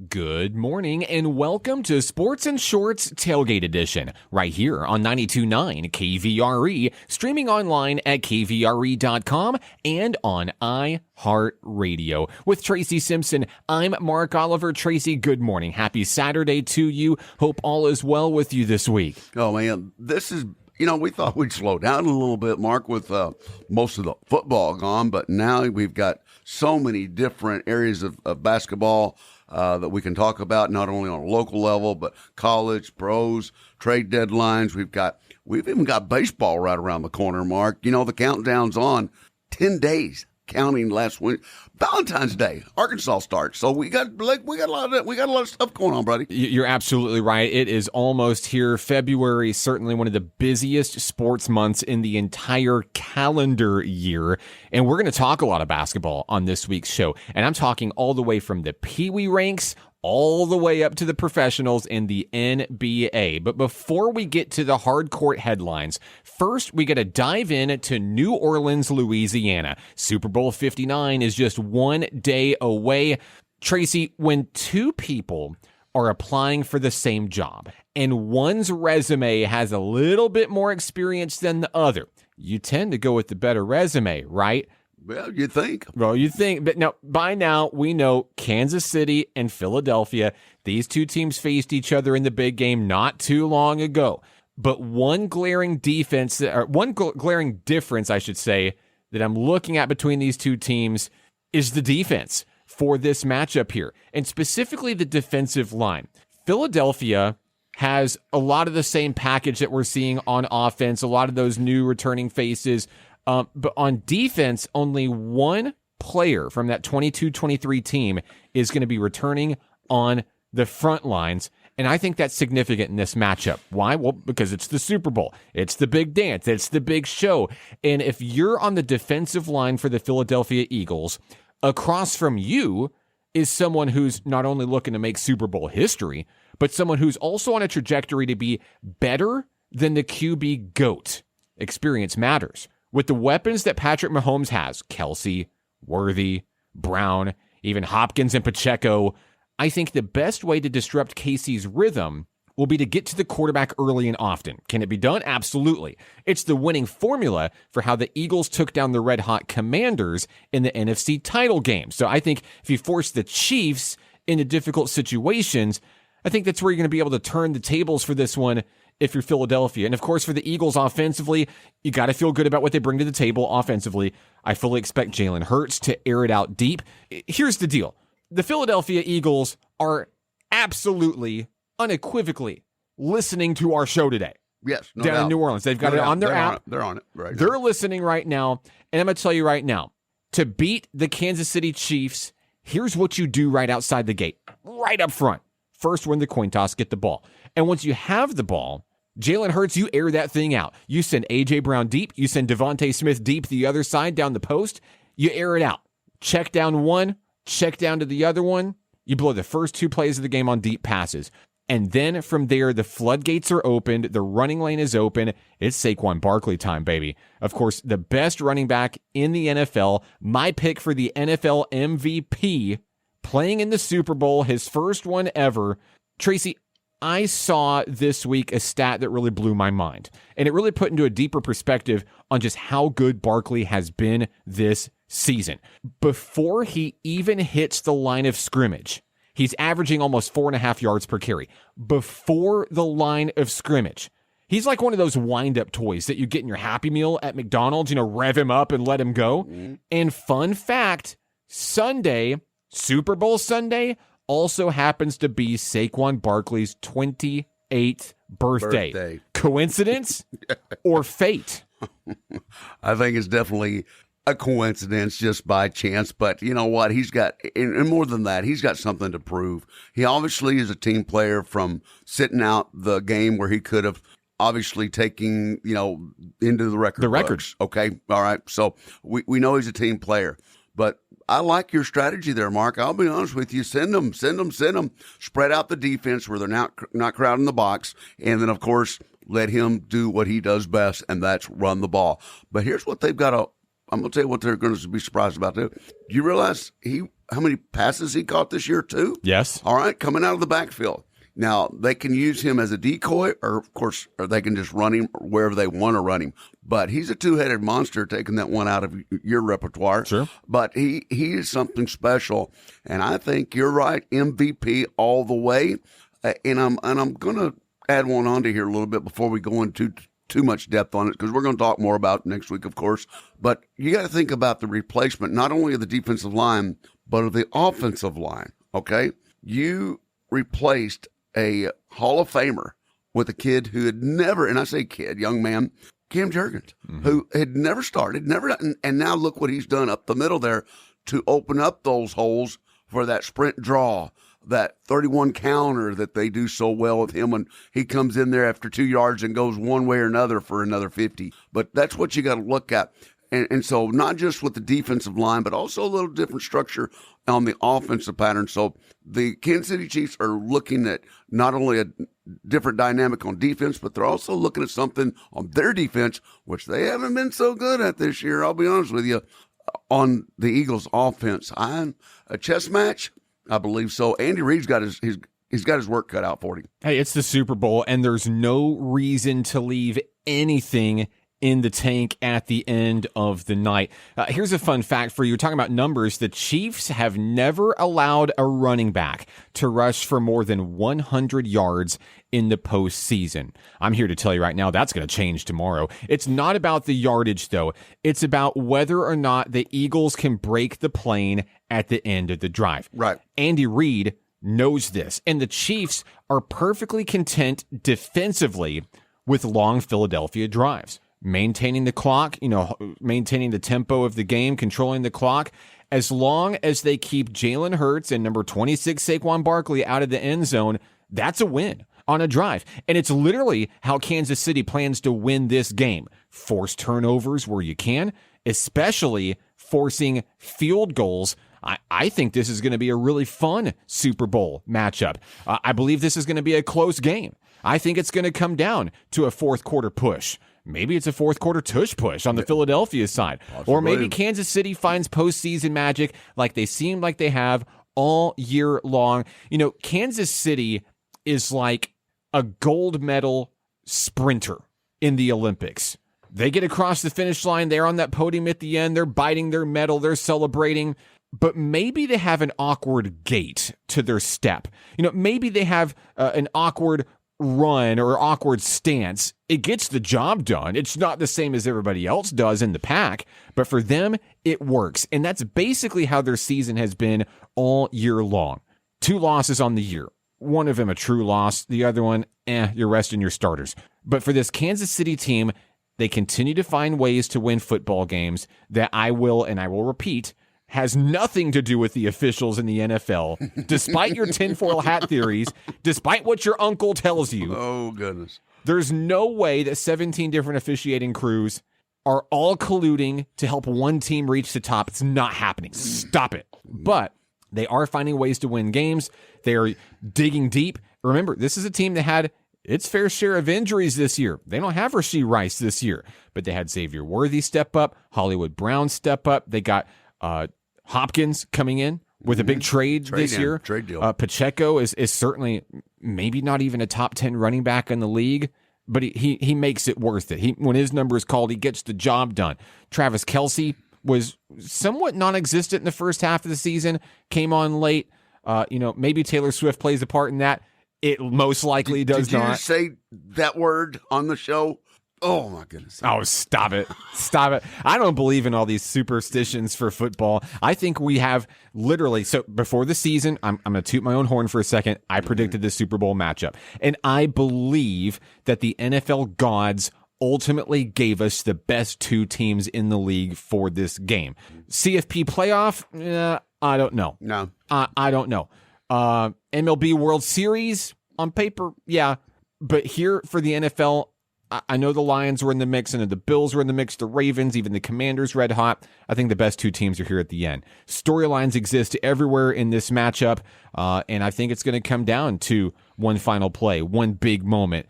Good morning and welcome to Sports and Shorts Tailgate Edition, right here on 92.9 KVRE, streaming online at kvre.com and on iHeartRadio. With Tracy Simpson, I'm Mark Oliver. Tracy, good morning. Happy Saturday to you. Hope all is well with you this week. Oh, man, this is, we thought we'd slow down a little bit, Mark, with most of the football gone, but now we've got so many different areas of basketball that we can talk about, not only on a local level, but college, pros, trade deadlines. We've even got baseball right around the corner, Mark. The countdown's on 10 days, counting last week. Valentine's Day, Arkansas starts. So we got a lot of stuff going on, buddy. You're absolutely right. It is almost here. February, certainly one of the busiest sports months in the entire calendar year. And we're going to talk a lot of basketball on this week's show. And I'm talking all the way from the Pee Wee ranks all the way up to the professionals in the NBA. But before we get to the hard court headlines, first we got to dive into New Orleans, Louisiana. Super Bowl 59 is just one day away. Tracy, when two people are applying for the same job and one's resume has a little bit more experience than the other, you tend to go with the better resume, right? Well, you think. But now, by now, we know Kansas City and Philadelphia, these two teams faced each other in the big game not too long ago. But one glaring difference, I should say, that I'm looking at between these two teams is the defense for this matchup here, and specifically the defensive line. Philadelphia has a lot of the same package that we're seeing on offense, a lot of those new returning faces. But on defense, only one player from that 22-23 team is going to be returning on the front lines. And I think that's significant in this matchup. Why? Well, because it's the Super Bowl. It's the big dance. It's the big show. And if you're on the defensive line for the Philadelphia Eagles, across from you is someone who's not only looking to make Super Bowl history, but someone who's also on a trajectory to be better than the QB GOAT. Experience matters. With the weapons that Patrick Mahomes has, Kelsey, Worthy, Brown, even Hopkins and Pacheco, I think the best way to disrupt KC's rhythm will be to get to the quarterback early and often. Can it be done? Absolutely. It's the winning formula for how the Eagles took down the red-hot Commanders in the NFC title game. So I think if you force the Chiefs into difficult situations, I think that's where you're going to be able to turn the tables for this one if you're Philadelphia. And of course, for the Eagles offensively, you got to feel good about what they bring to the table offensively. I fully expect Jalen Hurts to air it out deep. Here's the deal. The Philadelphia Eagles are absolutely, unequivocally listening to our show today. Yes, no down doubt. in New Orleans. They've got it on their app. They're on it. Right. They're listening right now. And I'm going to tell you right now, to beat the Kansas City Chiefs, here's what you do right outside the gate, right up front. First, win the coin toss, get the ball. And once you have the ball, Jalen Hurts, you air that thing out. You send A.J. Brown deep. You send Devontae Smith deep the other side down the post. You air it out. Check down one, check down to the other one. You blow the first two plays of the game on deep passes. And then from there, the floodgates are opened. The running lane is open. It's Saquon Barkley time, baby. Of course, the best running back in the NFL. My pick for the NFL MVP, playing in the Super Bowl, his first one ever. Tracy, I saw this week a stat that really blew my mind, and it really put into a deeper perspective on just how good Barkley has been this season. Before he even hits the line of scrimmage, he's averaging almost 4.5 yards per carry. Before the line of scrimmage, he's like one of those wind-up toys that you get in your Happy Meal at McDonald's, rev him up and let him go. Mm-hmm. And fun fact, Sunday, Super Bowl Sunday, also happens to be Saquon Barkley's 28th birthday. Coincidence or fate? I think it's definitely a coincidence just by chance. But you know what? He's got, and more than that, he's got something to prove. He obviously is a team player from sitting out the game where he could have obviously taken, into the record books. Okay. All right. So we know he's a team player. But I like your strategy there, Mark. I'll be honest with you. Send them. Spread out the defense where they're not crowding the box. And then, of course, let him do what he does best, and that's run the ball. But here's what they've got to I'm going to tell you what they're going to be surprised about too. Do you realize how many passes he caught this year too? Yes. All right, coming out of the backfield. Now, they can use him as a decoy, or they can just run him wherever they want to run him. But he's a two-headed monster, taking that one out of your repertoire. Sure. But he is something special, and I think you're right, MVP all the way. And I'm going to add one onto here a little bit before we go into too much depth on it, because we're going to talk more about it next week, of course. But you got to think about the replacement, not only of the defensive line, but of the offensive line, okay? You replaced a Hall of Famer with a kid who had never, and I say kid, young man, Cam Jurgens, who had never started, and now look what he's done up the middle there to open up those holes for that sprint draw, that 31 counter that they do so well with him when he comes in there after 2 yards and goes one way or another for another 50. But that's what you got to look at. And so not just with the defensive line, but also a little different structure on the offensive pattern. So the Kansas City Chiefs are looking at not only a different dynamic on defense, but they're also looking at something on their defense, which they haven't been so good at this year, I'll be honest with you, on the Eagles' offense. A chess match? I believe so. Andy Reid's got he's got his work cut out for him. Hey, it's the Super Bowl, and there's no reason to leave anything in the tank at the end of the night. Here's a fun fact for you. Talking about numbers, the Chiefs have never allowed a running back to rush for more than 100 yards in the postseason. I'm here to tell you right now, that's going to change tomorrow. It's not about the yardage, though. It's about whether or not the Eagles can break the plane at the end of the drive. Right. Andy Reid knows this, and the Chiefs are perfectly content defensively with long Philadelphia drives. Maintaining the clock, maintaining the tempo of the game, controlling the clock. As long as they keep Jalen Hurts and number 26 Saquon Barkley out of the end zone, that's a win on a drive. And it's literally how Kansas City plans to win this game. Force turnovers where you can, especially forcing field goals. I think this is going to be a really fun Super Bowl matchup. I believe this is going to be a close game. I think it's going to come down to a fourth quarter push. Maybe it's a fourth quarter tush push on the Philadelphia side. Possibly. Or maybe Kansas City finds postseason magic like they seem like they have all year long. Kansas City is like a gold medal sprinter in the Olympics. They get across the finish line. They're on that podium at the end. They're biting their medal. They're celebrating. But maybe they have an awkward gait to their step. Maybe they have an awkward run or awkward stance. It gets the job done. It's not the same as everybody else does in the pack, but for them, it works. And that's basically how their season has been all year long. 2 losses on the year. One of them a true loss. The other one, you're resting your starters. But for this Kansas City team, they continue to find ways to win football games that I will repeat, has nothing to do with the officials in the NFL, despite your tinfoil hat theories, despite what your uncle tells you. Oh, goodness. There's no way that 17 different officiating crews are all colluding to help one team reach the top. It's not happening. Stop it. But they are finding ways to win games. They are digging deep. Remember, this is a team that had its fair share of injuries this year. They don't have Rashee Rice this year, but they had Xavier Worthy step up, Hollywood Brown step up. They got Hopkins coming in with a big trade this year. Trade deal. Pacheco is certainly maybe not even a top 10 running back in the league, but he makes it worth it. When his number is called, he gets the job done. Travis Kelce was somewhat non-existent in the first half of the season, came on late. Maybe Taylor Swift plays a part in that. It most likely does not. Did you say that word on the show? Oh, my goodness. Oh, stop it. Stop it. I don't believe in all these superstitions for football. I think we have literally, so before the season, I'm going to toot my own horn for a second. I predicted the Super Bowl matchup. And I believe that the NFL gods ultimately gave us the best 2 teams in the league for this game. CFP playoff? I don't know. No. I don't know. MLB World Series on paper? Yeah. But here for the NFL, I know the Lions were in the mix, and the Bills were in the mix, the Ravens, even the Commanders red hot. I think the best 2 teams are here at the end. Storylines exist everywhere in this matchup, and I think it's going to come down to one final play, one big moment,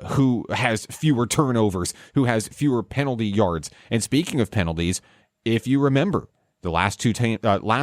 who has fewer turnovers, who has fewer penalty yards. And speaking of penalties, if you remember, the last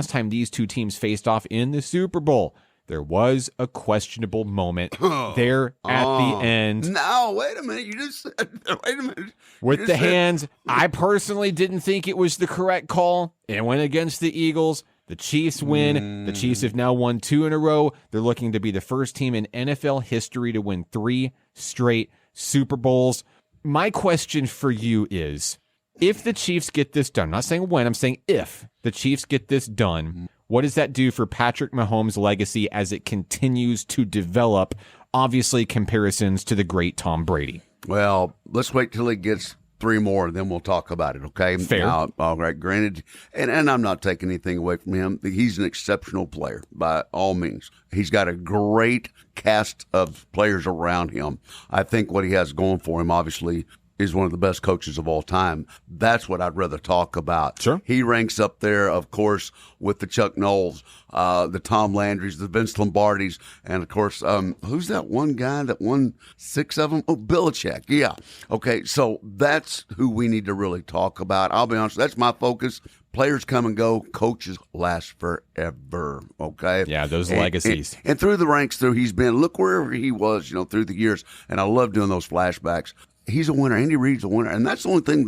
time these two teams faced off in the Super Bowl, there was a questionable moment there at the end. No, wait a minute. You just said, wait a minute. With the hands, I personally didn't think it was the correct call. It went against the Eagles. The Chiefs win. The Chiefs have now won 2 in a row. They're looking to be the first team in NFL history to win 3 straight Super Bowls. My question for you is, if the Chiefs get this done, I'm not saying when, I'm saying if the Chiefs get this done, what does that do for Patrick Mahomes' legacy as it continues to develop? Obviously, comparisons to the great Tom Brady. Well, let's wait till he gets 3 more, then we'll talk about it, okay? Fair. Now, all right, granted, and I'm not taking anything away from him. He's an exceptional player by all means. He's got a great cast of players around him. I think what he has going for him, obviously, is one of the best coaches of all time. That's what I'd rather talk about. Sure. He ranks up there, of course, with the Chuck Knowles, the Tom Landrys, the Vince Lombardis, and, of course, who's that one guy that won 6 of them? Oh, Belichick. Yeah. Okay, so that's who we need to really talk about. I'll be honest, that's my focus. Players come and go. Coaches last forever, okay? Yeah, those legacies. And through the ranks, he's been, look wherever he was, through the years, and I love doing those flashbacks. He's a winner. Andy Reid's a winner. And that's the only thing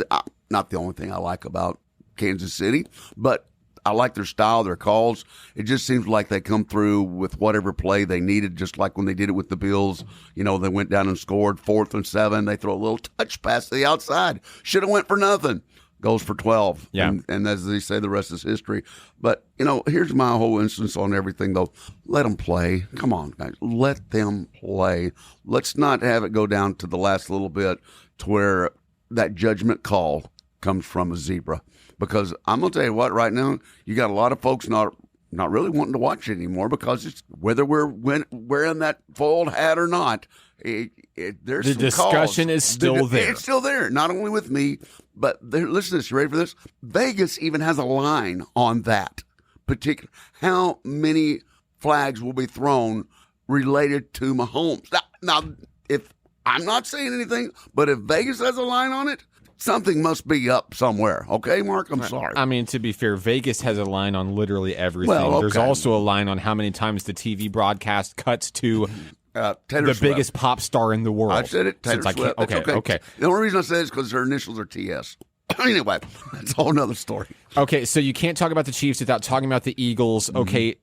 not the only thing I like about Kansas City, but I like their style, their calls. It just seems like they come through with whatever play they needed, just like when they did it with the Bills. They went down and scored 4th and 7. They throw a little touch pass to the outside. Should have went for nothing. Goes for 12. Yeah. And as they say, the rest is history. But, here's my whole instance on everything, though. Let them play. Come on, guys. Let them play. Let's not have it go down to the last little bit to where that judgment call comes from a zebra. Because I'm going to tell you what, right now, you got a lot of folks not really wanting to watch it anymore because it's whether we're wearing that foiled hat or not, there's the some discussion calls. is still there. It's still there, not only with me, but listen to this. You ready for this? Vegas even has a line on that particular. How many flags will be thrown related to Mahomes? Now, if I'm not saying anything, but if Vegas has a line on it, something must be up somewhere. Okay, Mark? I'm sorry. I mean, to be fair, Vegas has a line on literally everything. Well, okay. There's also a line on how many times the TV broadcast cuts to Taylor Swift, biggest pop star in the world. I said it, Taylor Swift. Okay. The only reason I said it is because her initials are TS. Anyway, that's a whole nother story. Okay, so you can't talk about the Chiefs without talking about the Eagles. Okay,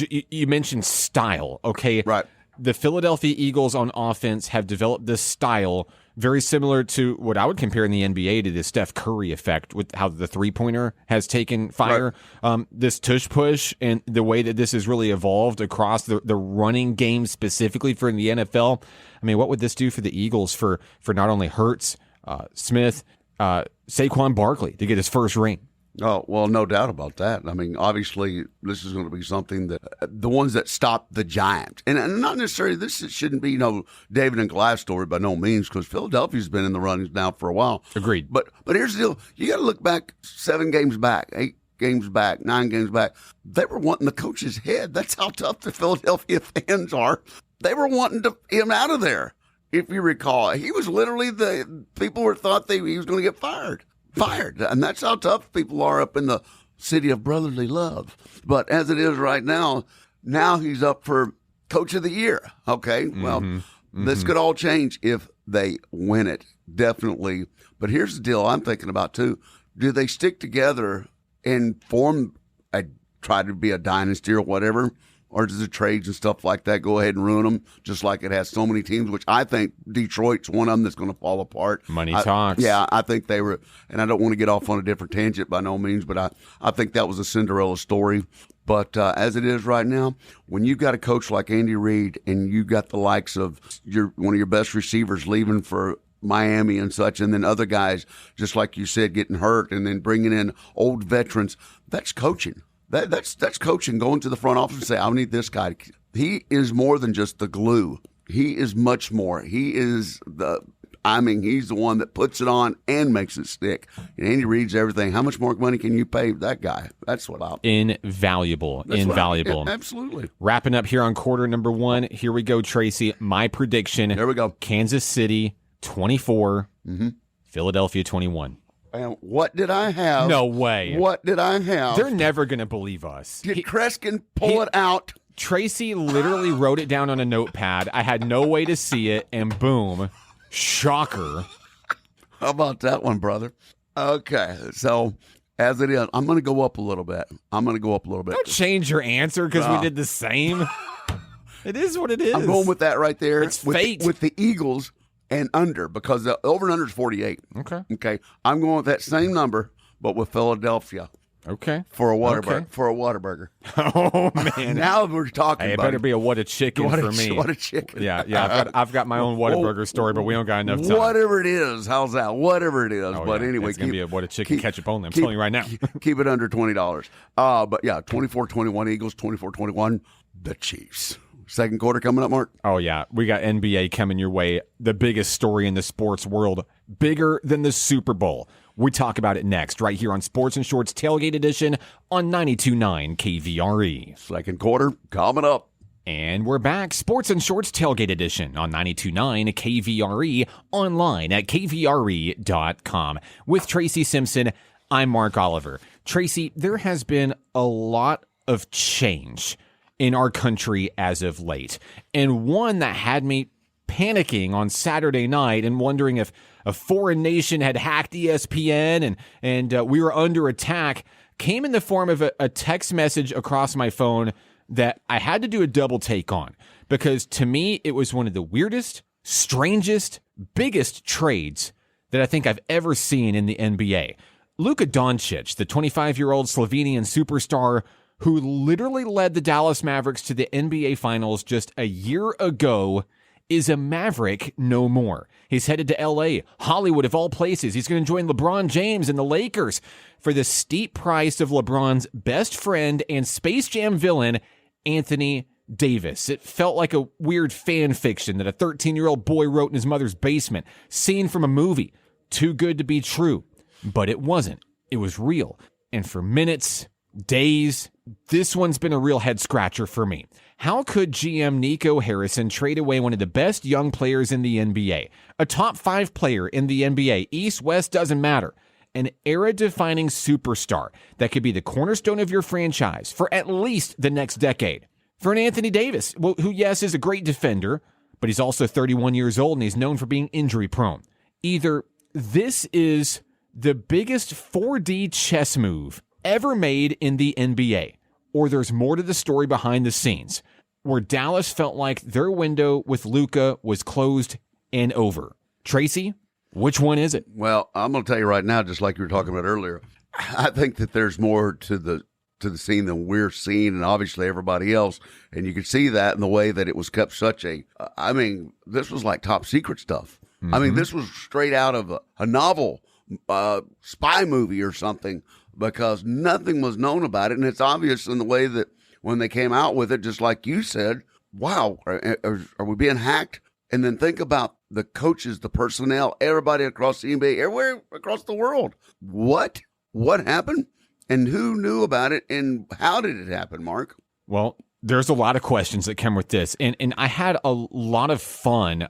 you mentioned style. Okay, Right. The Philadelphia Eagles on offense have developed this style very similar to what I would compare in the NBA to the Steph Curry effect with how the three-pointer has taken fire. Right. This tush push and the way that this has really evolved across the running game specifically for the NFL. I mean, what would this do for the Eagles for not only Hurts, Smith, Saquon Barkley to get his first ring? Oh, well, no doubt about that. I mean, obviously, this is going to be something that the ones that stop the Giants, and not necessarily, this shouldn't be, David and Goliath story by no means, because Philadelphia's been in the runnings now for a while. Agreed. But here's the deal. You got to look back 7 games back, 8 games back, 9 games back. They were wanting the coach's head. That's how tough the Philadelphia fans are. They were wanting him out of there, if you recall. He was literally the people thought he was going to get fired. And that's how tough people are up in the city of brotherly love. But as it is right now he's up for Coach of the Year. Okay, well, this could all change if they win it, definitely. But here's the deal I'm thinking about, too. Do they stick together and try to be a dynasty or whatever? Or does the trades and stuff like that go ahead and ruin them, just like it has so many teams, which I think Detroit's one of them that's going to fall apart. Money talks. Yeah, I think they were, and I don't want to get off on a different tangent by no means, but I think that was a Cinderella story. But as it is right now, when you've got a coach like Andy Reid and you've got the likes of one of your best receivers leaving for Miami and such, and then other guys, just like you said, getting hurt, and then bringing in old veterans, that's coaching. That's coaching, going to the front office and say, I need this guy. He is more than just the glue. He is much more. He is he's the one that puts it on and makes it stick. And Andy Reid's everything. How much more money can you pay that guy? That's what I'll... Invaluable. Absolutely. Wrapping up here on quarter number 1. Here we go, Tracy. My prediction. There we go. Kansas City, 24. Philadelphia, 21. And what did I have? No way. What did I have? They're never going to believe us. Did Kreskin pull it out? Tracy literally wrote it down on a notepad. I had no way to see it, and boom, shocker. How about that one, brother? Okay, so as it is, I'm going to go up a little bit. Don't change your answer because we did the same. It is what it is. I'm going with that right there. It's fate. With the Eagles and under, because the over and under is 48. Okay. I'm going with that same number, but with Philadelphia. Okay. For a Whataburger. Oh man. Now we're talking. Hey, it about better be a what a chicken for me. What a chicken. Yeah. I've got my own Whataburger story, but we don't got enough time. Whatever it is, how's that? Whatever it is, but anyway, it's gonna be a what a chicken ketchup only. I'm telling you right now. Keep it under $20. But yeah, 24-21 Eagles, 24-21 the Chiefs. Second quarter coming up, Mark. Oh yeah, we got NBA coming your way. The biggest story in the sports world, bigger than the Super Bowl. We talk about it next, right here on Sports and Shorts Tailgate Edition on 92.9 KVRE. Second quarter coming up. And we're back, Sports and Shorts Tailgate Edition on 92.9 KVRE, online at kvre.com. With Tracy Simpson, I'm Mark Oliver. Tracy, there has been a lot of change in our country as of late, and one that had me panicking on Saturday night and wondering if a foreign nation had hacked ESPN and we were under attack came in the form of a text message across my phone that I had to do a double take on, because to me it was one of the weirdest, strangest, biggest trades that I think I've ever seen in the NBA. Luka Doncic, the 25-year-old Slovenian superstar who literally led the Dallas Mavericks to the NBA Finals just a year ago, is a Maverick no more. He's headed to L.A., Hollywood of all places. He's going to join LeBron James and the Lakers for the steep price of LeBron's best friend and Space Jam villain, Anthony Davis. It felt like a weird fan fiction that a 13-year-old boy wrote in his mother's basement, scene from a movie. Too good to be true. But it wasn't. It was real. And for minutes, days, this one's been a real head-scratcher for me. How could GM Nico Harrison trade away one of the best young players in the NBA? A top 5 player in the NBA, East, West, doesn't matter. An era-defining superstar that could be the cornerstone of your franchise for at least the next decade. For an Anthony Davis, who, yes, is a great defender, but he's also 31 years old and he's known for being injury-prone. Either this is the biggest 4D chess move ever made in the NBA, or there's more to the story behind the scenes, where Dallas felt like their window with Luka was closed and over. Tracy, which one is it? Well, I'm going to tell you right now, just like you were talking about earlier, I think that there's more to the scene than we're seeing, and obviously everybody else. And you can see that in the way that it was kept such a, I mean, this was like top secret stuff. Mm-hmm. I mean, this was straight out of a novel, spy movie or something, because nothing was known about it. And it's obvious in the way that when they came out with it, just like you said, wow, are we being hacked? And then think about the coaches, the personnel, everybody across the NBA, everywhere across the world. What happened? And who knew about it? And how did it happen, Mark? Well, there's a lot of questions that come with this. And I had a lot of fun,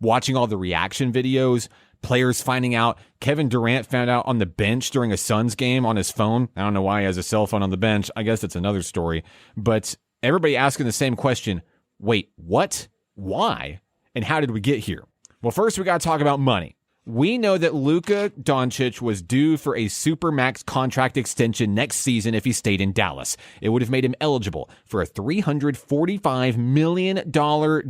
watching all the reaction videos, players finding out. Kevin Durant found out on the bench during a Suns game on his phone. I don't know why he has a cell phone on the bench. I guess that's another story. But everybody asking the same question. Wait, what? Why? And how did we get here? Well, first we got to talk about money. We know that Luka Doncic was due for a Supermax contract extension next season if he stayed in Dallas. It would have made him eligible for a $345 million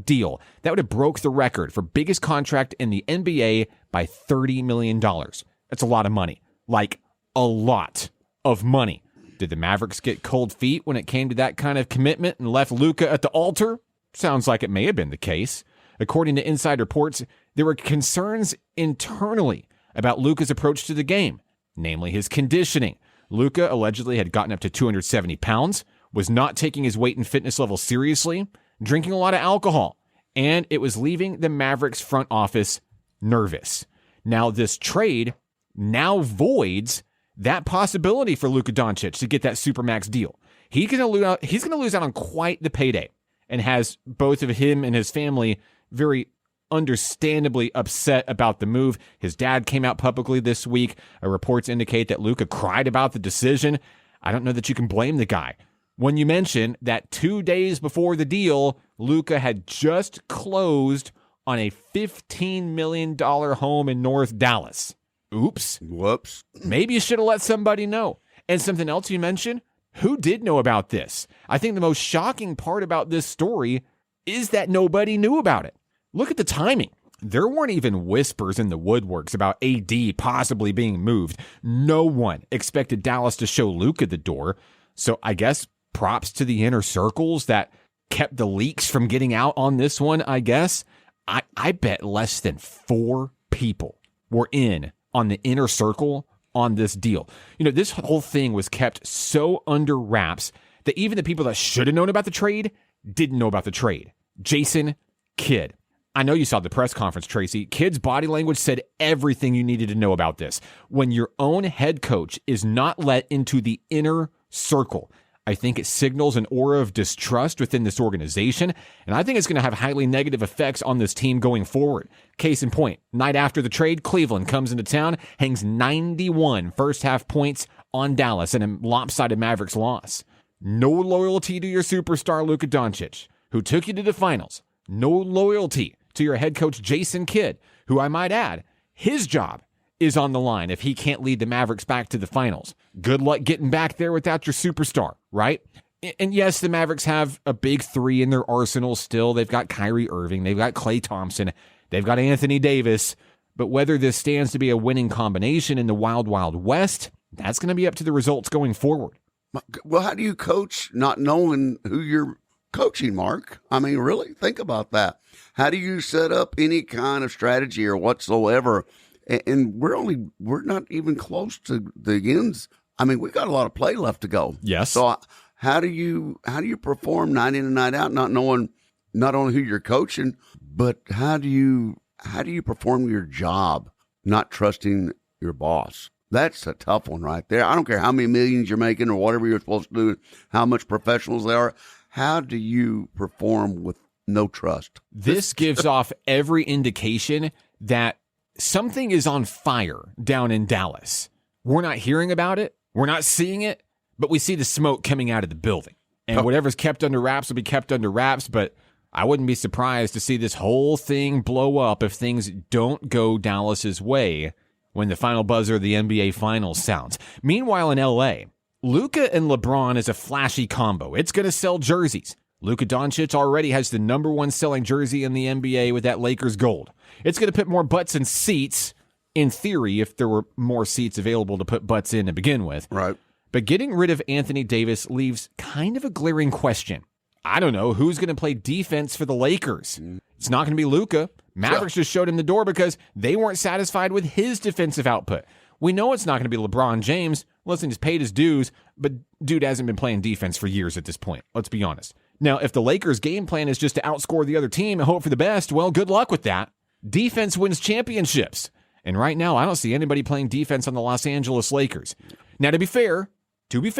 deal. That would have broke the record for biggest contract in the NBA by $30 million. That's a lot of money. Like, a lot of money. Did the Mavericks get cold feet when it came to that kind of commitment and left Luka at the altar? Sounds like it may have been the case. According to inside reports, there were concerns internally about Luka's approach to the game, namely his conditioning. Luka allegedly had gotten up to 270 pounds, was not taking his weight and fitness level seriously, drinking a lot of alcohol, and it was leaving the Mavericks front office nervous. Now this trade now voids that possibility for Luka Doncic to get that Supermax deal. He's going to lose out on quite the payday, and has both of him and his family very understandably upset about the move. His dad came out publicly this week. Reports indicate that Luka cried about the decision. I don't know that you can blame the guy. When you mention that 2 days before the deal, Luka had just closed on a $15 million home in North Dallas. Oops. Whoops. Maybe you should have let somebody know. And something else you mentioned, who did know about this? I think the most shocking part about this story is that nobody knew about it. Look at the timing. There weren't even whispers in the woodworks about AD possibly being moved. No one expected Dallas to show Luka the door. So I guess props to the inner circles that kept the leaks from getting out on this one, I guess. I bet less than 4 people were in on the inner circle on this deal. You know, this whole thing was kept so under wraps that even the people that should have known about the trade didn't know about the trade. Jason Kidd. I know you saw the press conference, Tracy. Kidd's body language said everything you needed to know about this. When your own head coach is not let into the inner circle, I think it signals an aura of distrust within this organization, and I think it's going to have highly negative effects on this team going forward. Case in point, night after the trade, Cleveland comes into town, hangs 91 first-half points on Dallas in a lopsided Mavericks loss. No loyalty to your superstar Luka Doncic, who took you to the finals. No loyalty to your head coach Jason Kidd, who I might add, his job is on the line if he can't lead the Mavericks back to the finals. Good luck getting back there without your superstar, right? And yes, the Mavericks have a big 3 in their arsenal still. They've got Kyrie Irving. They've got Klay Thompson. They've got Anthony Davis. But whether this stands to be a winning combination in the Wild Wild West, that's going to be up to the results going forward. Well, how do you coach not knowing who you're coaching, Mark? I mean, really, think about that. How do you set up any kind of strategy or whatsoever? And we're not even close to the ends. I mean, we've got a lot of play left to go. Yes. So how do you perform night in and night out, not knowing not only who you're coaching, but how do you perform your job, not trusting your boss? That's a tough one right there. I don't care how many millions you're making or whatever you're supposed to do, how much professionals they are. How do you perform with no trust? This gives off every indication that something is on fire down in Dallas. We're not hearing about it. We're not seeing it, but we see the smoke coming out of the building. And whatever's kept under wraps will be kept under wraps, but I wouldn't be surprised to see this whole thing blow up if things don't go Dallas's way when the final buzzer of the NBA Finals sounds. Meanwhile in LA, Luka and LeBron is a flashy combo. It's going to sell jerseys. Luka Doncic already has the #1 selling jersey in the NBA with that Lakers gold. It's going to put more butts in seats, in theory, if there were more seats available to put butts in to begin with. Right. But getting rid of Anthony Davis leaves kind of a glaring question. I don't know who's going to play defense for the Lakers. It's not going to be Luka. Mavericks just showed him the door because they weren't satisfied with his defensive output. We know it's not going to be LeBron James. Listen, he's paid his dues, but dude hasn't been playing defense for years at this point. Let's be honest. Now, if the Lakers' game plan is just to outscore the other team and hope for the best, well, good luck with that. Defense wins championships. And right now, I don't see anybody playing defense on the Los Angeles Lakers. Now, to be fair, if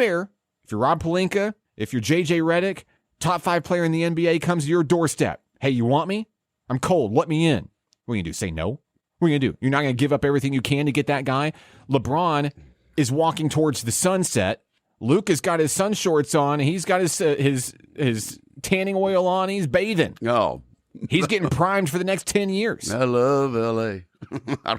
you're Rob Pelinka, if you're JJ Redick, top 5 player in the NBA comes to your doorstep. Hey, you want me? I'm cold. Let me in. What are you going to do? Say no? What are you going to do? You're not going to give up everything you can to get that guy? LeBron is walking towards the sunset. Luke has got his sun shorts on. He's got his tanning oil on. He's bathing. Oh. He's getting primed for the next 10 years. I love L.A.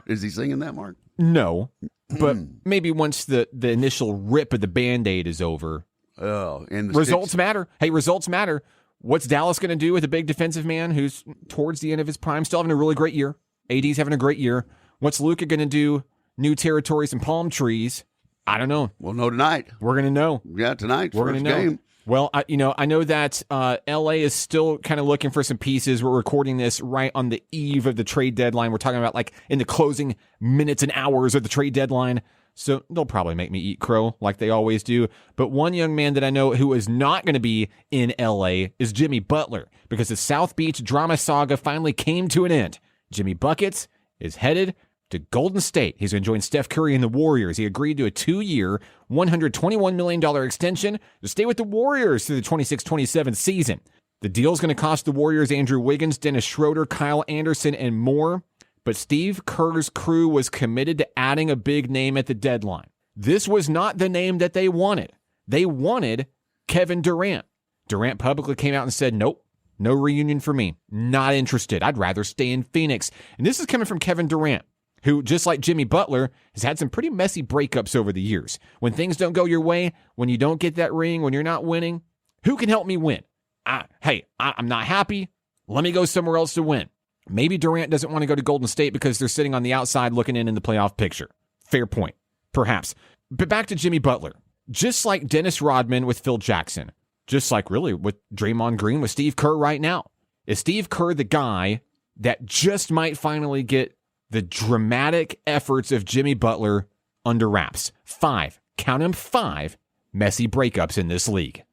Is he singing that, Mark? No. But maybe once the initial rip of the Band-Aid is over. Oh, and results matter. Hey, results matter. What's Dallas going to do with a big defensive man who's towards the end of his prime, still having a really great year? AD's having a great year. What's Luka going to do? New territories and palm trees. I don't know. We'll know tonight. We're going to know. Yeah, tonight. We're going to know. Game. Well, I know that LA is still kind of looking for some pieces. We're recording this right on the eve of the trade deadline. We're talking about like in the closing minutes and hours of the trade deadline. So they'll probably make me eat crow like they always do. But one young man that I know who is not going to be in LA is Jimmy Butler, because the South Beach drama saga finally came to an end. Jimmy Buckets is headed to Golden State. He's going to join Steph Curry and the Warriors. He agreed to a 2-year, $121 million extension to stay with the Warriors through the 26-27 season. The deal's going to cost the Warriors Andrew Wiggins, Dennis Schroeder, Kyle Anderson, and more. But Steve Kerr's crew was committed to adding a big name at the deadline. This was not the name that they wanted. They wanted Kevin Durant. Durant publicly came out and said, nope, no reunion for me. Not interested. I'd rather stay in Phoenix. And this is coming from Kevin Durant, who, just like Jimmy Butler, has had some pretty messy breakups over the years. When things don't go your way, when you don't get that ring, when you're not winning, who can help me win? I'm not happy. Let me go somewhere else to win. Maybe Durant doesn't want to go to Golden State because they're sitting on the outside looking in the playoff picture. Fair point. Perhaps. But back to Jimmy Butler. Just like Dennis Rodman with Phil Jackson, just like really with Draymond Green with Steve Kerr right now. Is Steve Kerr the guy that just might finally get the dramatic efforts of Jimmy Butler under wraps? 5, count them 5, messy breakups in this league.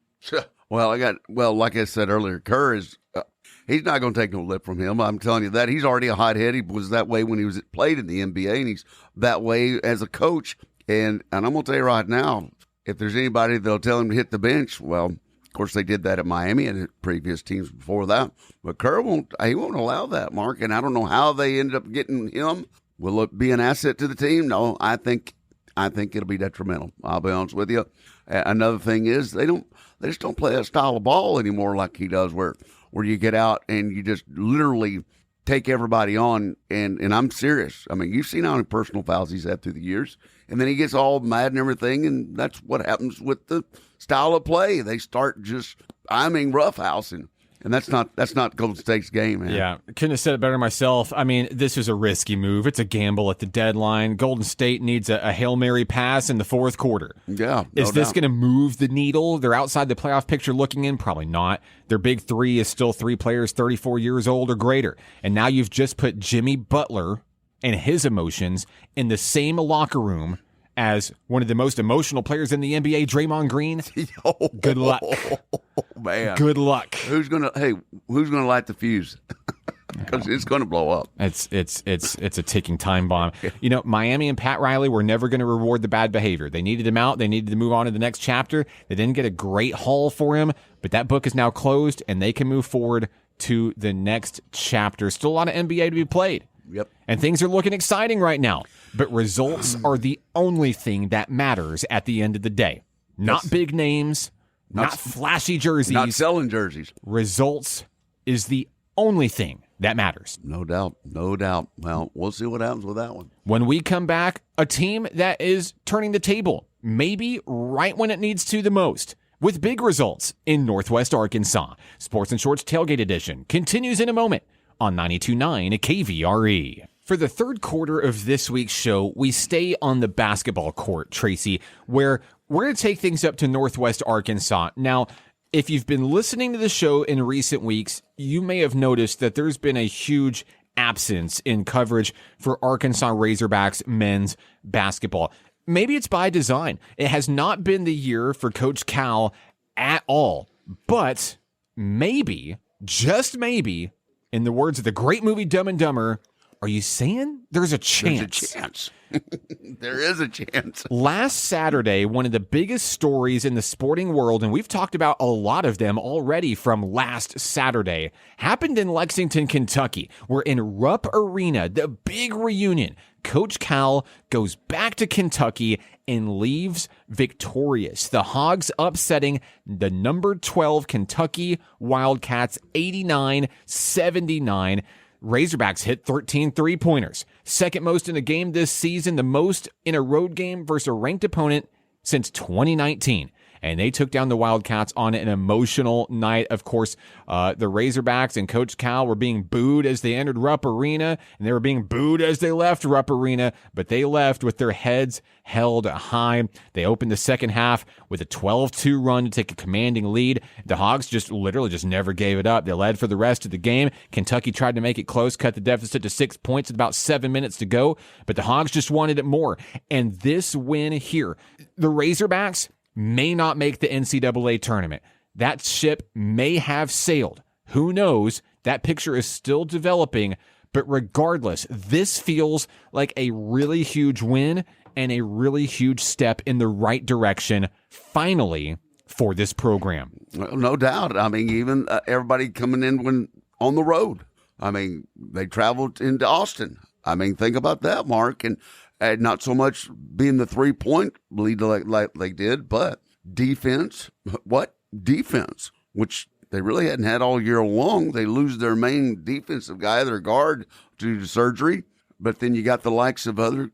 Well, like I said earlier, Kerr is he's not going to take no lip from him. I'm telling you that. He's already a hothead. He was that way when he played in the NBA, and he's that way as a coach. And I'm going to tell you right now, if there's anybody that'll tell him to hit the bench, well, of course they did that at Miami and at previous teams before that. But Kerr won't allow that, Mark. And I don't know how they ended up getting him. Will it be an asset to the team? No, I think it'll be detrimental. I'll be honest with you. Another thing is they just don't play that style of ball anymore like he does, where you get out and you just literally take everybody on. And I'm serious. I mean, you've seen how many personal fouls he's had through the years. And then he gets all mad and everything, and that's what happens with the style of play. They start just, roughhousing. And that's not Golden State's game, man. Yeah, couldn't have said it better myself. I mean, this is a risky move. It's a gamble at the deadline. Golden State needs a Hail Mary pass in the fourth quarter. Yeah, Is this going to move the needle? They're outside the playoff picture looking in? Probably not. Their big three is still 3 players 34 years old or greater. And now you've just put Jimmy Butler and his emotions in the same locker room as one of the most emotional players in the NBA, Draymond Green. Good luck. Man. Good luck. Who's gonna light the fuse? Because it's gonna blow up. It's a ticking time bomb. You know, Miami and Pat Riley were never going to reward the bad behavior. They needed him out. They needed to move on to the next chapter. They didn't get a great haul for him, but that book is now closed and they can move forward to the next chapter. Still a lot of NBA to be played. Yep. And things are looking exciting right now. But results are the only thing that matters at the end of the day. Not big names, not flashy jerseys. Not selling jerseys. Results is the only thing that matters. No doubt. No doubt. Well, we'll see what happens with that one. When we come back, a team that is turning the table, maybe right when it needs to the most, with big results in Northwest Arkansas. Sports and Shorts Tailgate Edition continues in a moment on 92.9 KVRE. For the third quarter of this week's show, we stay on the basketball court, Tracy, where we're going to take things up to Northwest Arkansas. Now, if you've been listening to the show in recent weeks, you may have noticed that there's been a huge absence in coverage for Arkansas Razorbacks men's basketball. Maybe it's by design. It has not been the year for Coach Cal at all, but maybe, just maybe, in the words of the great movie Dumb and Dumber, are you saying there's a chance? There's a chance. There is a chance. Last Saturday, one of the biggest stories in the sporting world, and we've talked about a lot of them already from last Saturday, happened in Lexington, Kentucky, where in Rupp Arena, the big reunion, Coach Cal goes back to Kentucky and leaves victorious. The Hogs upsetting the number 12 Kentucky Wildcats 89-79. Razorbacks hit 13 three-pointers. Second most in a game this season, the most in a road game versus a ranked opponent since 2019. And they took down the Wildcats on an emotional night. Of course, the Razorbacks and Coach Cal were being booed as they entered Rupp Arena, and they were being booed as they left Rupp Arena, but they left with their heads held high. They opened the second half with a 12-2 run to take a commanding lead. The Hogs just never gave it up. They led for the rest of the game. Kentucky tried to make it close, cut the deficit to 6 points with about 7 minutes to go, but the Hogs just wanted it more. And this win here, the Razorbacks may not make the NCAA tournament. That ship may have sailed. Who knows? That picture is still developing. But regardless, this feels like a really huge win and a really huge step in the right direction, finally, for this program. Well, no doubt. I mean, even everybody coming in when on the road. I mean, they traveled into Austin. I mean, think about that, Mark, and not so much being the 3-point lead like they did, but defense. What defense? Which they really hadn't had all year long. They lose their main defensive guy, their guard, due to surgery. But then you got the likes of other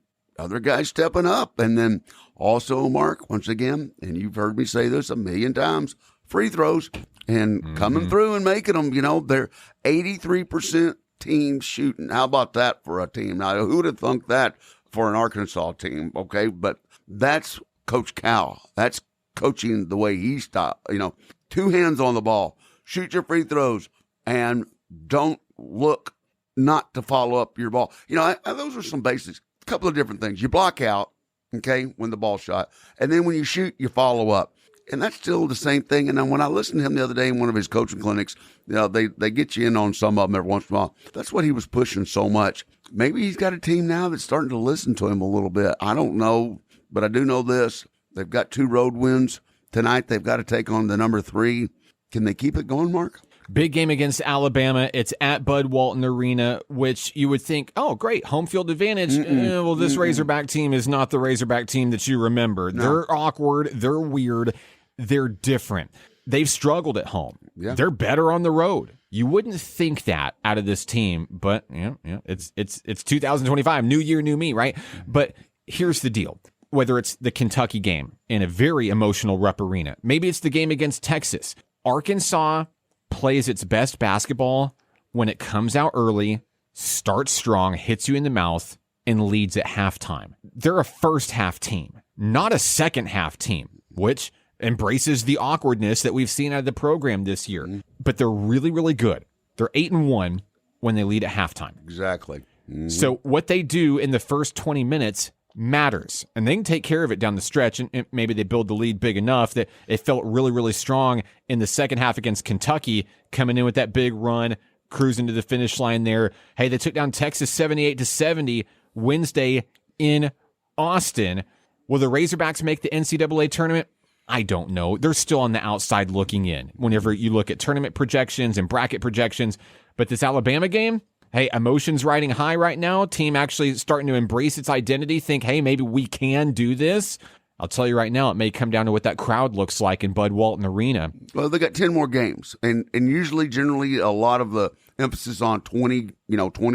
guys stepping up, and then also, Mark, once again, and you've heard me say this a million times, free throws and coming through and making them. You know, they're 83% team shooting. How about that for a team? Now, who would have thunk that for an Arkansas team? Okay, but that's Coach Cal. That's coaching the way he stopped. You know, 2 hands on the ball, shoot your free throws, and don't look not to follow up your ball. You know, those are some basics. A couple of different things. You block out, okay, when the ball's shot, and then when you shoot, you follow up. And that's still the same thing. And then when I listened to him the other day in one of his coaching clinics, you know, they get you in on some of them every once in a while. That's what he was pushing so much. Maybe he's got a team now that's starting to listen to him a little bit. I don't know, but I do know this. They've got 2 road wins tonight. They've got to take on the number 3. Can they keep it going, Mark? Big game against Alabama. It's at Bud Walton Arena, which you would think, oh, great, home field advantage. Well, this Razorback team is not the Razorback team that you remember. No. They're awkward. They're weird. They're different. They've struggled at home. Yeah. They're better on the road. You wouldn't think that out of this team, but it's 2025, new year, new me, right? But here's the deal. Whether it's the Kentucky game in a very emotional Rupp Arena, maybe it's the game against Texas. Arkansas plays its best basketball when it comes out early, starts strong, hits you in the mouth, and leads at halftime. They're a first half team, not a second half team, which embraces the awkwardness that we've seen out of the program this year. But they're really, really good. They're 8-1 when they lead at halftime. Exactly. So what they do in the first 20 minutes matters, and they can take care of it down the stretch, and maybe they build the lead big enough that it felt really, really strong in the second half against Kentucky, coming in with that big run, cruising to the finish line there. Hey, they took down Texas 78-70 Wednesday in Austin. Will the Razorbacks make the NCAA tournament? I don't know. They're still on the outside looking in whenever you look at tournament projections and bracket projections. But this Alabama game, hey, emotions riding high right now. Team actually starting to embrace its identity, think, hey, maybe we can do this. I'll tell you right now, it may come down to what that crowd looks like in Bud Walton Arena. Well, they got 10 more games, and usually, generally, a lot of the emphasis on 20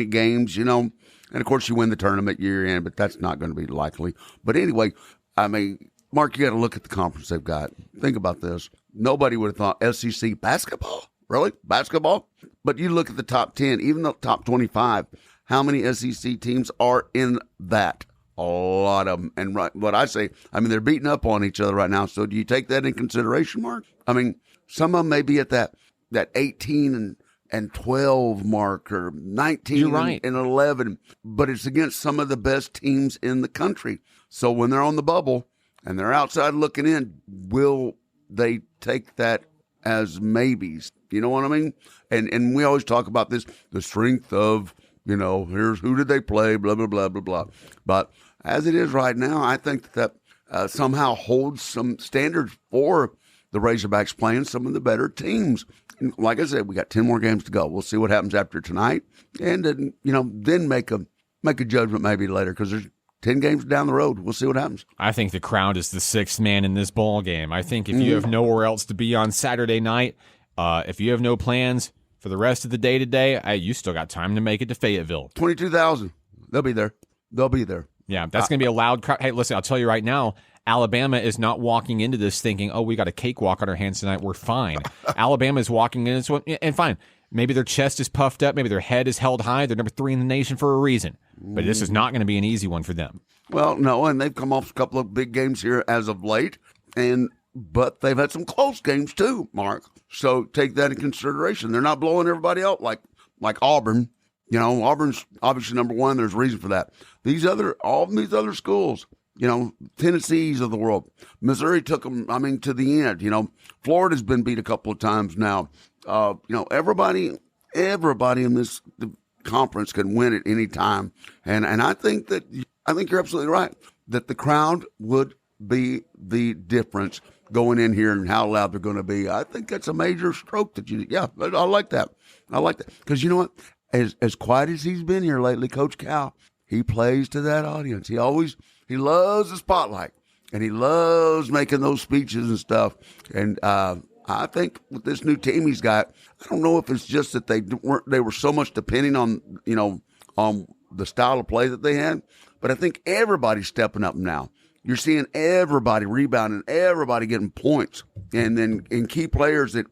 games, and of course you win the tournament year in, but that's not going to be likely. But anyway, I mean, Mark, you got to look at the conference they've got. Think about this. Nobody would have thought SEC basketball. Really? Basketball? But you look at the top 10, even the top 25, how many SEC teams are in that? A lot of them. And what I say, I mean, they're beating up on each other right now. So do you take that in consideration, Mark? I mean, some of them may be at that 18 and 12 mark, or 19 You're right. and 11, but it's against some of the best teams in the country. So when they're on the bubble and they're outside looking in, will they take that as maybes? You know what I mean? And we always talk about this, the strength of, here's who did they play, blah, blah, blah, blah, blah. But as it is right now, I think that somehow holds some standards for the Razorbacks playing some of the better teams. And like I said, we got 10 more games to go. We'll see what happens after tonight. And, then make a judgment maybe later, because there's 10 games down the road. We'll see what happens. I think the crowd is the sixth man in this ball game. I think if you have nowhere else to be on Saturday night, if you have no plans for the rest of the day today, you still got time to make it to Fayetteville. 22,000. They'll be there. They'll be there. Yeah, that's going to be a loud crowd. Hey, listen, I'll tell you right now, Alabama is not walking into this thinking, oh, we got a cakewalk on our hands tonight, we're fine. Alabama is walking in, and fine. Maybe their chest is puffed up. Maybe their head is held high. They're number 3 in the nation for a reason. But this is not going to be an easy one for them. Well, no, and they've come off a couple of big games here as of late, but they've had some close games too, Mark. So take that in consideration. They're not blowing everybody out like Auburn. Auburn's obviously number 1. There's a reason for that. All these other schools, Tennessee's of the world. Missouri took them, to the end. Florida's been beat a couple of times now. Everybody in this conference can win at any time. And I think you're absolutely right that the crowd would be the difference going in here and how loud they're going to be. I think that's a major stroke I like that. I like that. Because you know what? As quiet as he's been here lately, Coach Cal, he plays to that audience. He loves the spotlight, and he loves making those speeches and stuff. And I think with this new team he's got, I don't know if it's just that they were so much depending on the style of play that they had, but I think everybody's stepping up now. You're seeing everybody rebounding, everybody getting points, and then in key players that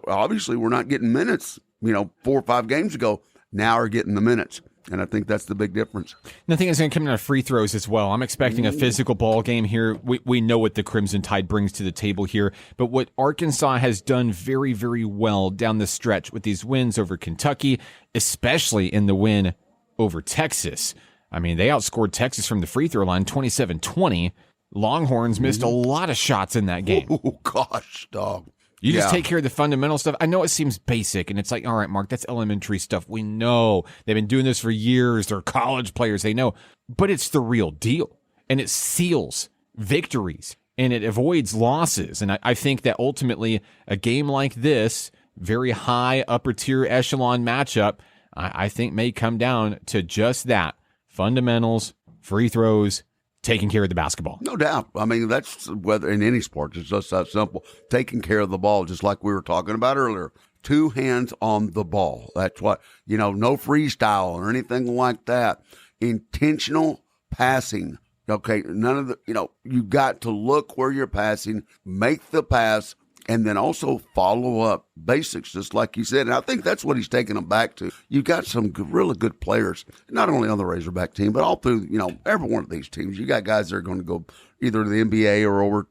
obviously were not getting minutes, 4 or 5 games ago, now are getting the minutes. And I think that's the big difference. And I think it's going to come down to free throws as well. I'm expecting a physical ball game here. We know what the Crimson Tide brings to the table here. But what Arkansas has done very, very well down the stretch with these wins over Kentucky, especially in the win over Texas. I mean, they outscored Texas from the free throw line 27-20. Longhorns missed a lot of shots in that game. Oh, gosh, dog. You just take care of the fundamental stuff. I know it seems basic, and it's like, all right, Mark, that's elementary stuff. We know. They've been doing this for years. They're college players. They know. But it's the real deal, and it seals victories, and it avoids losses. And I think that ultimately a game like this, very high upper-tier echelon matchup, I think may come down to just that. Fundamentals, free throws, taking care of the basketball. No doubt. I mean, that's whether in any sport, it's just that simple. Taking care of the ball, just like we were talking about earlier. 2 hands on the ball. That's what, no freestyle or anything like that. Intentional passing. Okay, none of the, you got to look where you're passing, make the pass, and then also follow up basics, just like you said. And I think that's what he's taking them back to. You got some really good players, not only on the Razorback team, but all through, every one of these teams. You got guys that are going to go either to the NBA or over,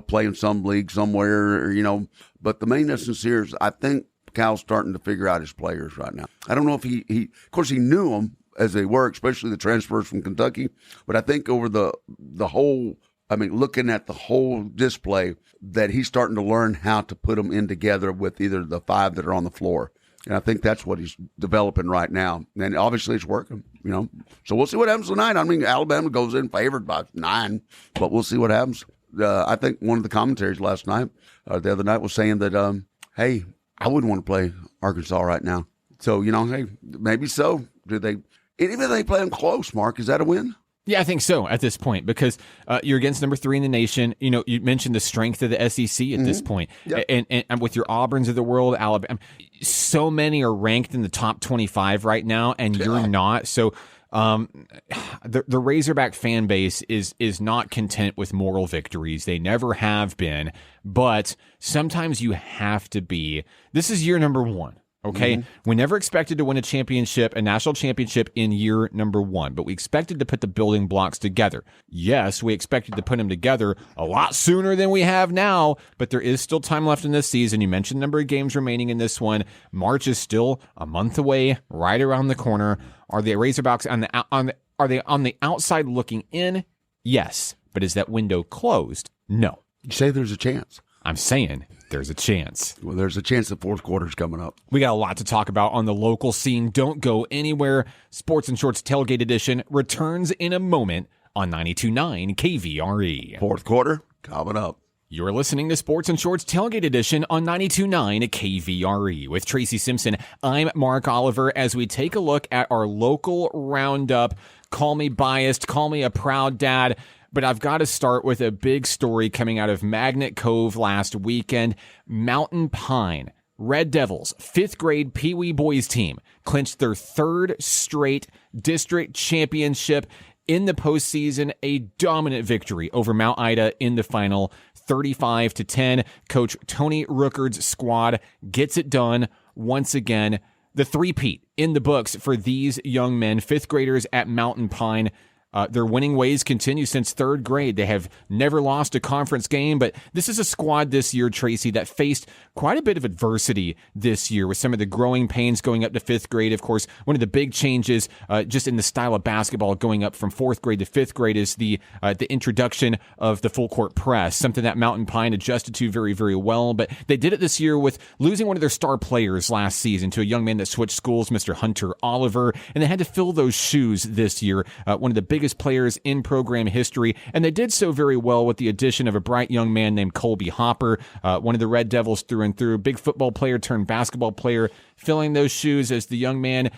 play in some league somewhere, or, but the main essence here is I think Cal's starting to figure out his players right now. I don't know if he of course, he knew them as they were, especially the transfers from Kentucky, but I think over the whole, looking at the whole display, that he's starting to learn how to put them in together with either the 5 that are on the floor. And I think that's what he's developing right now. And obviously it's working, So we'll see what happens tonight. Alabama goes in favored by 9, but we'll see what happens. I think one of the commentaries last night, the other night, was saying that, hey, I wouldn't want to play Arkansas right now. So, hey, maybe so. Even if they play them close, Mark, is that a win? Yeah, I think so at this point, because you're against number 3 in the nation. You mentioned the strength of the SEC at this point. Yep. And with your Auburns of the world, Alabama, so many are ranked in the top 25 right now, and you're not. So the Razorback fan base is not content with moral victories. They never have been, but sometimes you have to be. This is year number 1. Okay, we never expected to win a national championship in year number 1, but we expected to put the building blocks together. Yes, we expected to put them together a lot sooner than we have now, but there is still time left in this season. You mentioned the number of games remaining in this one. March is still a month away, right around the corner. Are the Razorbacks are they on the outside looking in? Yes, but is that window closed? No. You say there's a chance. I'm saying there's a chance. Well, there's a chance the fourth quarter's coming up. We got a lot to talk about on the local scene. Don't go anywhere. Sports and Shorts Tailgate Edition returns in a moment on 92.9 KVRE. Fourth quarter coming up. You're listening to Sports and Shorts Tailgate Edition on 92.9 KVRE. With Tracy Simpson, I'm Mark Oliver as we take a look at our local roundup. Call me biased, call me a proud dad, but I've got to start with a big story coming out of Magnet Cove last weekend. Mountain Pine Red Devils, 5th grade Pee Wee boys team, clinched their 3rd straight district championship in the postseason. A dominant victory over Mount Ida in the final, 35-10. Coach Tony Rookard's squad gets it done once again. The three-peat in the books for these young men, 5th graders at Mountain Pine. Their winning ways continue since 3rd grade. They have never lost a conference game, but this is a squad this year, Tracy, that faced quite a bit of adversity this year with some of the growing pains going up to 5th grade. Of course, one of the big changes just in the style of basketball going up from 4th grade to 5th grade is the introduction of the full court press, something that Mountain Pine adjusted to very, very well. But they did it this year with losing one of their star players last season to a young man that switched schools, Mr. Hunter Oliver, and they had to fill those shoes this year. One of the biggest youngest players in program history, and they did so very well with the addition of a bright young man named Colby Hopper, one of the Red Devils through and through, big football player turned basketball player, filling those shoes as the young man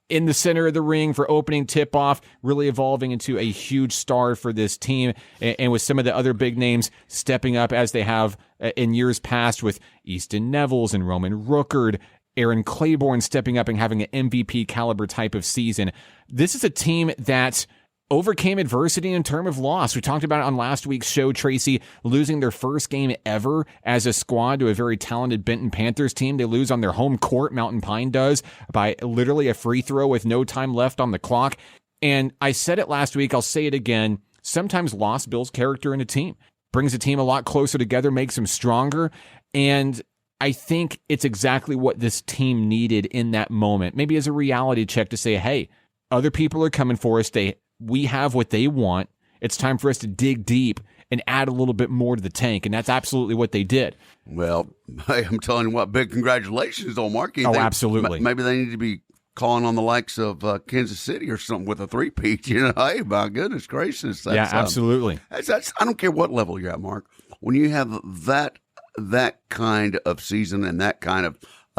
in the center of the ring for opening tip-off, really evolving into a huge star for this team, and with some of the other big names stepping up as they have in years past with Easton Nevels and Roman Rookard, Aaron Claiborne stepping up and having an MVP caliber type of season. This is a team that overcame adversity in terms of loss. We talked about it on last week's show, Tracy, losing their first game ever as a squad to a very talented Benton Panthers team. They lose on their home court, Mountain Pine does, by literally a free throw with no time left on the clock. And I said it last week, I'll say it again, sometimes loss builds character in a team, brings a team a lot closer together, makes them stronger, and I think it's exactly what this team needed in that moment, maybe as a reality check to say, hey, other people are coming for us. We have what they want. It's time for us to dig deep and add a little bit more to the tank, and that's absolutely what they did. Well, hey, I'm telling you what, big congratulations on Mark. Absolutely. Maybe they need to be calling on the likes of Kansas City or something with a three-peat. Hey, my goodness gracious. That's, absolutely. I don't care what level you're at, Mark. When you have that kind of season and that kind of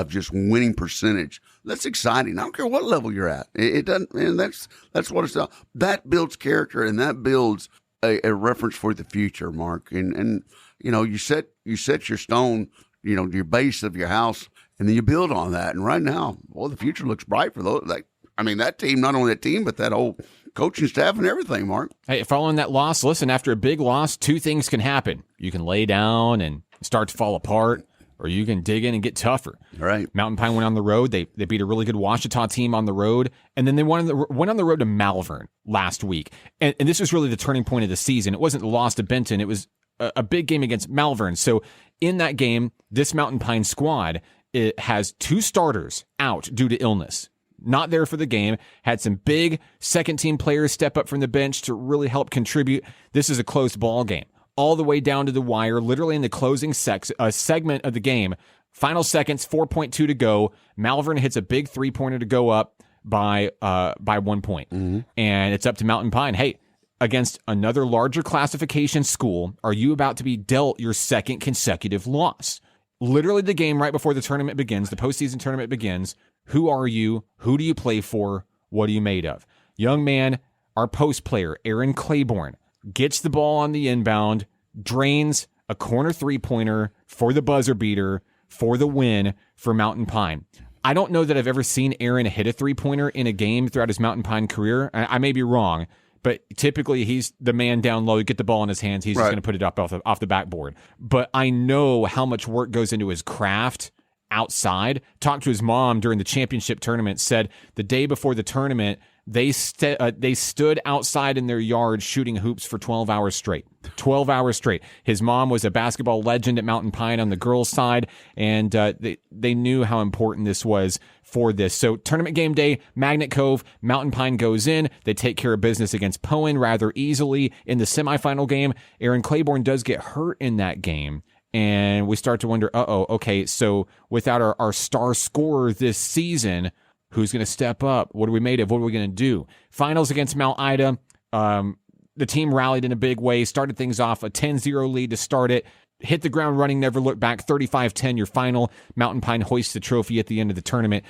just winning percentage, that's exciting. I don't care what level you're at. It doesn't, and that's what it's about. That builds character, and that builds a reference for the future, Mark. And you set your stone, your base of your house, and then you build on that. And right now, the future looks bright for those. That team, not only that team, but that whole coaching staff and everything, Mark. Hey, following that loss, listen, after a big loss, two things can happen. You can lay down and start to fall apart, or you can dig in and get tougher. Right. Mountain Pine went on the road. They beat a really good Ouachita team on the road, and then they went on the road to Malvern last week. And this was really the turning point of the season. It wasn't the loss to Benton. It was a big game against Malvern. So in that game, this Mountain Pine squad, it has two starters out due to illness. Not there for the game, had some big second-team players step up from the bench to really help contribute. This is a close ball game, all the way down to the wire, literally in the closing segment of the game. Final seconds, 4.2 to go. Malvern hits a big three-pointer to go up by 1 point. Mm-hmm. And it's up to Mountain Pine. Hey, against another larger classification school, are you about to be dealt your second consecutive loss? Literally the game right before the tournament begins, the postseason tournament begins. Who are you? Who do you play for? What are you made of? Young man, our post player, Aaron Claiborne, gets the ball on the inbound, drains a corner three-pointer for the buzzer beater for the win for Mountain Pine. I don't know that I've ever seen Aaron hit a three-pointer in a game throughout his Mountain Pine career. I may be wrong, but typically he's the man down low. You get the ball in his hands, he's just going to put it up off the backboard. But I know how much work goes into his craft outside. Talked to his mom during the championship tournament, said the day before the tournament, they stood outside in their yard shooting hoops for 12 hours straight. 12 hours straight. His mom was a basketball legend at Mountain Pine on the girls' side, and they knew how important this was for this. So tournament game day, Magnet Cove, Mountain Pine goes in. They take care of business against Poen rather easily. In the semifinal game, Aaron Claiborne does get hurt in that game. And we start to wonder, okay, so without our star scorer this season, who's going to step up? What are we made of? What are we going to do? Finals against Mount Ida. The team rallied in a big way, started things off, a 10-0 lead to start it, hit the ground running, never looked back, 35-10 your final. Mountain Pine hoists the trophy at the end of the tournament.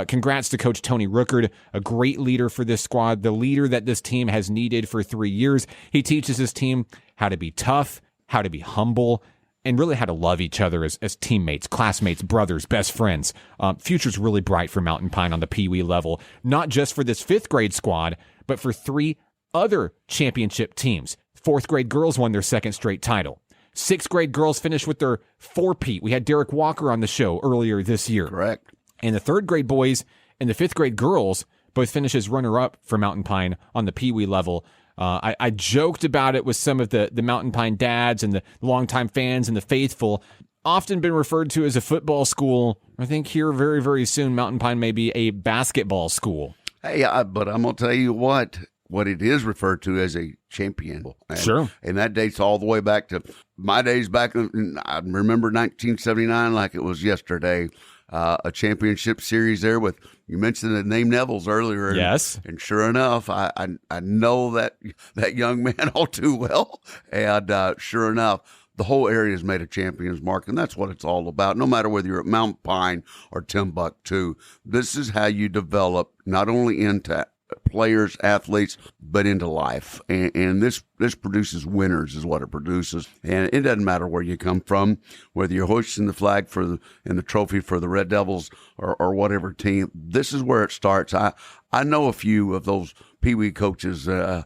Congrats to Coach Tony Rookard, a great leader for this squad, the leader that this team has needed for 3 years. He teaches his team how to be tough, how to be humble, and really how to love each other as teammates, classmates, brothers, best friends. Future's really bright for Mountain Pine on the Pee Wee level, not just for this fifth grade squad, but for 3 other championship teams. Fourth grade girls won their second straight title. Sixth grade girls finished with their four-peat. We had Derek Walker on the show earlier this year. Correct. And the third grade boys and the fifth grade girls both finished as runner-up for Mountain Pine on the Pee Wee level. I joked about it with some of the Mountain Pine dads and the longtime fans and the faithful. Often been referred to as a football school. I think here very, very soon Mountain Pine may be a basketball school. Hey, but I'm going to tell you what it is referred to as a champion. Sure. And that dates all the way back to my days back. I remember 1979 like it was yesterday. a championship series there with, you mentioned the name Neville's earlier. Yes. And sure enough, I know that young man all too well. And sure enough, the whole area is made a champions, Mark, and that's what it's all about. No matter whether you're at Mount Pine or Timbuktu, this is how you develop not only into players, athletes, but into life. And this produces winners is what it produces. And it doesn't matter where you come from, whether you're hoisting the flag and the trophy for the Red Devils or whatever team. This is where it starts. I know a few of those Pee Wee coaches, and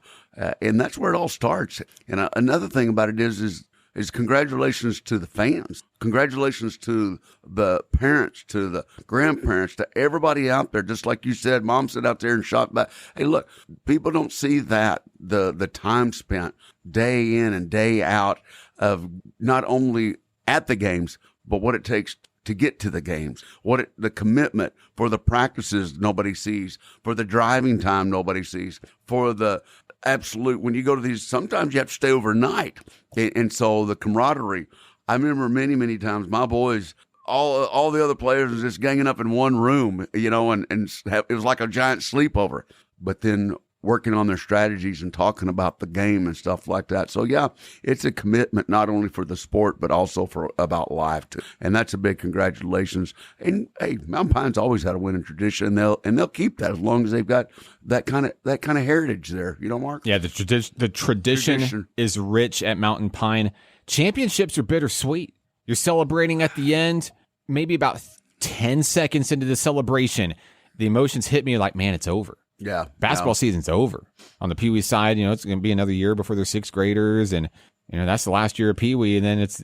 that's where it all starts. And another thing about it is congratulations to the fans. Congratulations to the parents, to the grandparents, to everybody out there. Just like you said, Mom sit out there and shot back. Hey, look, people don't see that, the time spent day in and day out of not only at the games, but what it takes to get to the games, the commitment for the practices nobody sees, for the driving time nobody sees, for the absolute, when you go to these, sometimes you have to stay overnight. And so the camaraderie, I remember many, many times my boys, all the other players was just ganging up in one room, and it was like a giant sleepover. But then working on their strategies and talking about the game and stuff like that. So yeah, it's a commitment not only for the sport but also about life too. And that's a big congratulations. And hey, Mountain Pine's always had a winning tradition, and they'll keep that as long as they've got that kind of heritage there. Mark? Yeah, the tradition is rich at Mountain Pine. Championships are bittersweet. You're celebrating at the end, maybe about 10 seconds into the celebration, the emotions hit me like, man, it's over. Yeah. Basketball season's over. On the Pee Wee side, it's going to be another year before they're sixth graders. And, that's the last year of Pee Wee. And then it's,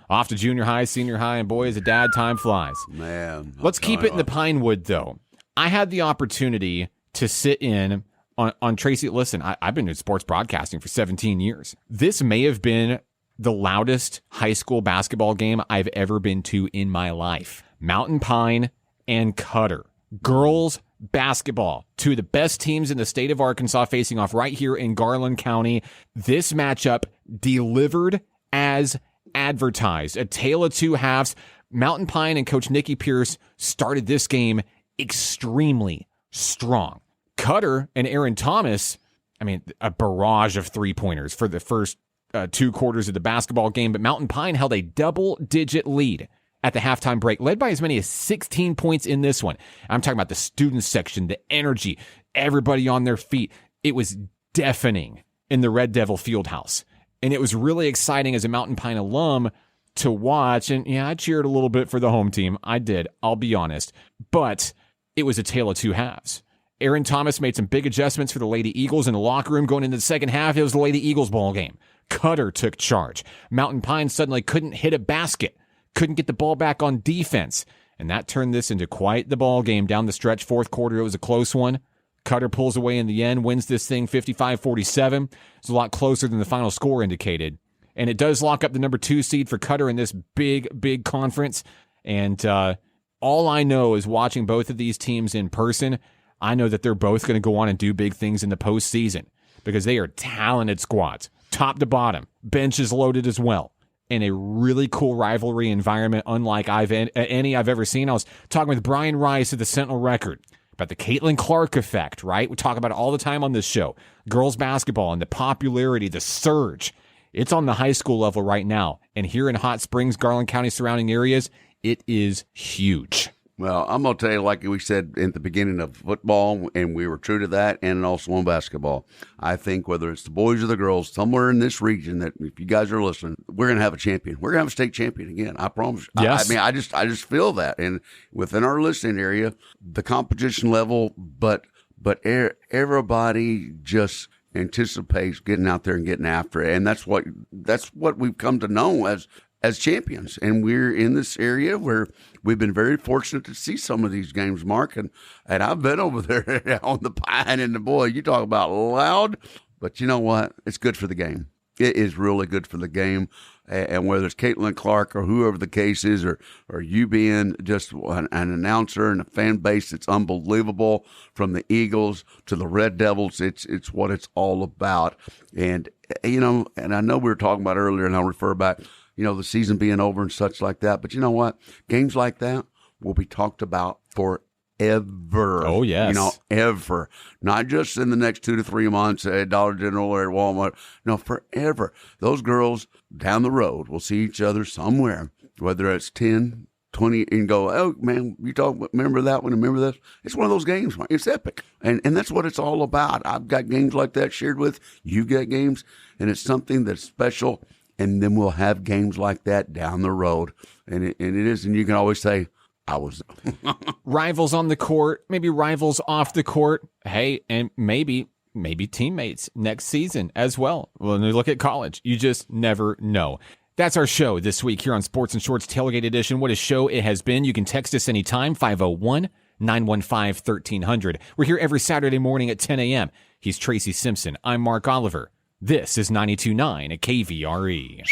off to junior high, senior high. And boy, as a dad, time flies. Man. Let's keep it in the Pinewood, though. I had the opportunity to sit in on Tracy. Listen, I've been in sports broadcasting for 17 years. This may have been the loudest high school basketball game I've ever been to in my life. Mountain Pine and Cutter. Girls basketball, two of the best teams in the state of Arkansas facing off right here in Garland County. This matchup delivered as advertised. A tale of two halves. Mountain Pine and Coach Nikki Pierce started this game extremely strong. Cutter and Aaron Thomas, a barrage of three-pointers for the first 2 quarters of the basketball game, but Mountain Pine held a double-digit lead at the halftime break, led by as many as 16 points in this one. I'm talking about the students section, the energy, everybody on their feet. It was deafening in the Red Devil Fieldhouse. And it was really exciting as a Mountain Pine alum to watch. And yeah, I cheered a little bit for the home team. I did, I'll be honest. But it was a tale of two halves. Aaron Thomas made some big adjustments for the Lady Eagles in the locker room going into the second half. It was the Lady Eagles ball game. Cutter took charge. Mountain Pine suddenly couldn't hit a basket. Couldn't get the ball back on defense. And that turned this into quite the ball game down the stretch. Fourth quarter, it was a close one. Cutter pulls away in the end, wins this thing 55-47. It's a lot closer than the final score indicated. And it does lock up the number 2 seed for Cutter in this big, big conference. And all I know is watching both of these teams in person, I know that they're both going to go on and do big things in the postseason because they are talented squads, top to bottom. Bench is loaded as well. In a really cool rivalry environment, unlike any I've ever seen. I was talking with Brian Rice of the Sentinel Record about the Caitlin Clark effect, right? We talk about it all the time on this show. Girls basketball and the popularity, the surge. It's on the high school level right now. And here in Hot Springs, Garland County surrounding areas, it is huge. Well, I'm going to tell you, like we said at the beginning of football, and we were true to that, and also on basketball. I think whether it's the boys or the girls, somewhere in this region, that if you guys are listening, we're going to have a champion. We're going to have a state champion again. I promise. Yes. I just feel that. And within our listening area, the competition level, but everybody just anticipates getting out there and getting after it. And that's what we've come to know as champions. And we're in this area where we've been very fortunate to see some of these games, Mark. And I've been over there on the Pine, and boy, you talk about loud, but you know what? It's good for the game. It is really good for the game. And whether it's Caitlin Clark or whoever the case is, or you being just an announcer and a fan base that's unbelievable, from the Eagles to the Red Devils, it's what it's all about. And, and I know we were talking about earlier, and I'll refer back, the season being over and such like that. But you know what? Games like that, will be talked about forever. Oh, yes. You know, ever. Not just in the next 2 to 3 months at Dollar General or at Walmart. No, forever. Those girls down the road will see each other somewhere, whether it's 10, 20, and go, oh, man, remember that one, remember this? It's one of those games, Mark. It's epic. And that's what it's all about. I've got games like that shared with. You've got games, and it's something that's special. And then we'll have games like that down the road. And it is, and you can always say, I was. Rivals on the court, maybe rivals off the court. Hey, and maybe teammates next season as well. When we look at college, you just never know. That's our show this week here on Sports and Shorts Tailgate Edition. What a show it has been. You can text us anytime, 501-915-1300. We're here every Saturday morning at 10 a.m. He's Tracy Simpson. I'm Mark Oliver. This is 92.9 at KVRE.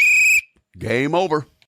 Game over.